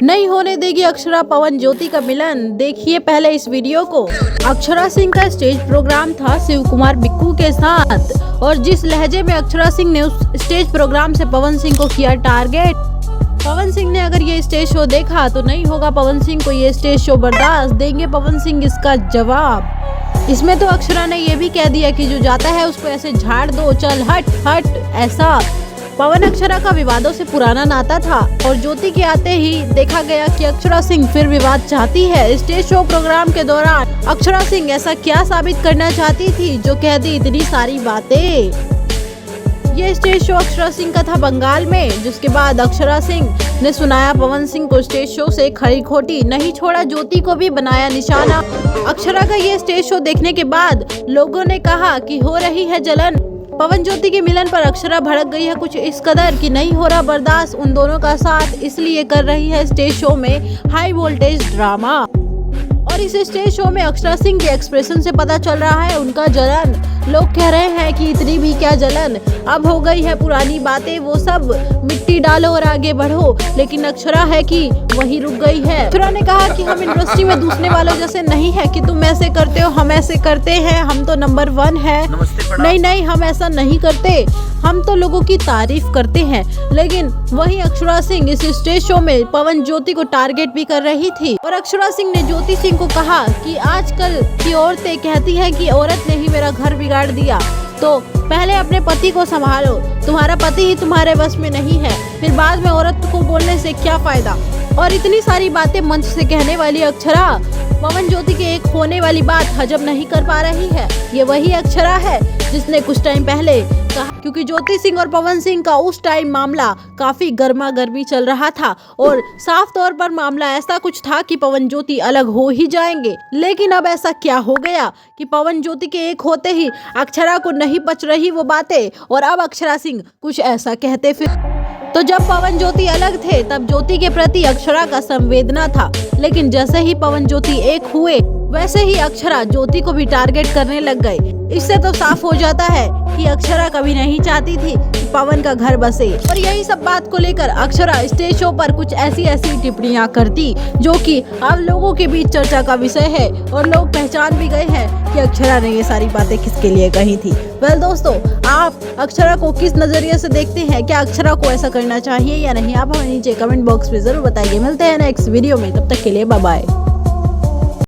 नहीं होने देगी अक्षरा पवन ज्योति का मिलन। देखिए पहले इस वीडियो को। अक्षरा सिंह का स्टेज प्रोग्राम था शिव कुमार बिक्कू के साथ, और जिस लहजे में अक्षरा सिंह ने उस स्टेज प्रोग्राम से पवन सिंह को किया टारगेट। पवन सिंह ने अगर ये स्टेज शो देखा तो नहीं होगा पवन सिंह को ये स्टेज शो बर्दाश्त, देंगे पवन सिंह इसका जवाब। इसमें तो अक्षरा ने ये भी कह दिया कि जो जाता है उसको ऐसे झाड़ दो, चल हट हट ऐसा। पवन अक्षरा का विवादों से पुराना नाता था, और ज्योति के आते ही देखा गया कि अक्षरा सिंह फिर विवाद चाहती है। स्टेज शो प्रोग्राम के दौरान अक्षरा सिंह ऐसा क्या साबित करना चाहती थी जो कह दी इतनी सारी बातें। ये स्टेज शो अक्षरा सिंह का था बंगाल में, जिसके बाद अक्षरा सिंह ने सुनाया पवन सिंह को स्टेज शो से खरी खोटी, नहीं छोड़ा ज्योति को भी बनाया निशाना। अक्षरा का ये स्टेज शो देखने के बाद लोगों ने कहा कि हो रही है जलन। पवन ज्योति के मिलन पर अक्षरा भड़क गई है कुछ इस कदर कि नहीं हो रहा बर्दाश्त उन दोनों का साथ, इसलिए कर रही है स्टेज शो में हाई वोल्टेज ड्रामा। और इस स्टेज शो में अक्षरा सिंह के एक्सप्रेशन से पता चल रहा है उनका जलन। लोग कह रहे हैं कि इतनी भी क्या जलन, अब हो गई है पुरानी बातें, वो सब मिट्टी डालो और आगे बढ़ो। लेकिन अक्षरा है कि वही रुक गई है। अक्षरा ने कहा कि हम इंडस्ट्री में दूसरे वालों जैसे नहीं है कि तुम ऐसे करते हो हम ऐसे करते हैं, हम तो नंबर 1 है। नहीं, हम ऐसा नहीं करते, हम तो लोगों की तारीफ करते हैं। लेकिन वही अक्षरा सिंह इस स्टेज शो में पवन ज्योति को टारगेट भी कर रही थी, और अक्षरा सिंह ने ज्योति सिंह को कहा कि आजकल की औरतें कहती हैं कि औरत ने ही मेरा घर बिगाड़ दिया, तो पहले अपने पति को संभालो, तुम्हारा पति ही तुम्हारे बस में नहीं है, फिर बाद में औरत को बोलने से क्या फायदा। और इतनी सारी बातें मंच से कहने वाली अक्षरा पवन ज्योति के एक होने वाली बात हजम नहीं कर पा रही है। ये वही अक्षरा है जिसने कुछ टाइम पहले कहा, क्योंकि ज्योति सिंह और पवन सिंह का उस टाइम मामला काफी गर्मा गर्मी चल रहा था, और साफ तौर पर मामला ऐसा कुछ था कि पवन ज्योति अलग हो ही जाएंगे। लेकिन अब ऐसा क्या हो गया कि पवन ज्योति के एक होते ही अक्षरा को नहीं बच रही वो बातें, और अब अक्षरा सिंह कुछ ऐसा कहते फिर। तो जब पवन ज्योति अलग थे तब ज्योति के प्रति अक्षरा का संवेदना था, लेकिन जैसे ही पवन ज्योति एक हुए वैसे ही अक्षरा ज्योति को भी टारगेट करने लग गए। इससे तो साफ हो जाता है कि अक्षरा कभी नहीं चाहती थी कि पवन का घर बसे, और यही सब बात को लेकर अक्षरा स्टेज शो पर कुछ ऐसी टिप्पणियां करती जो कि अब लोगों के बीच चर्चा का विषय है, और लोग पहचान भी गए हैं कि अक्षरा ने ये सारी बातें किसके लिए कही थी। वेल दोस्तों, आप अक्षरा को किस नजरिए से देखते हैं? क्या अक्षरा को ऐसा करना चाहिए या नहीं? आप हमें नीचे कमेंट बॉक्स में जरूर बताइए। मिलते हैं नेक्स्ट वीडियो में, तब तक के लिए बाय बाय।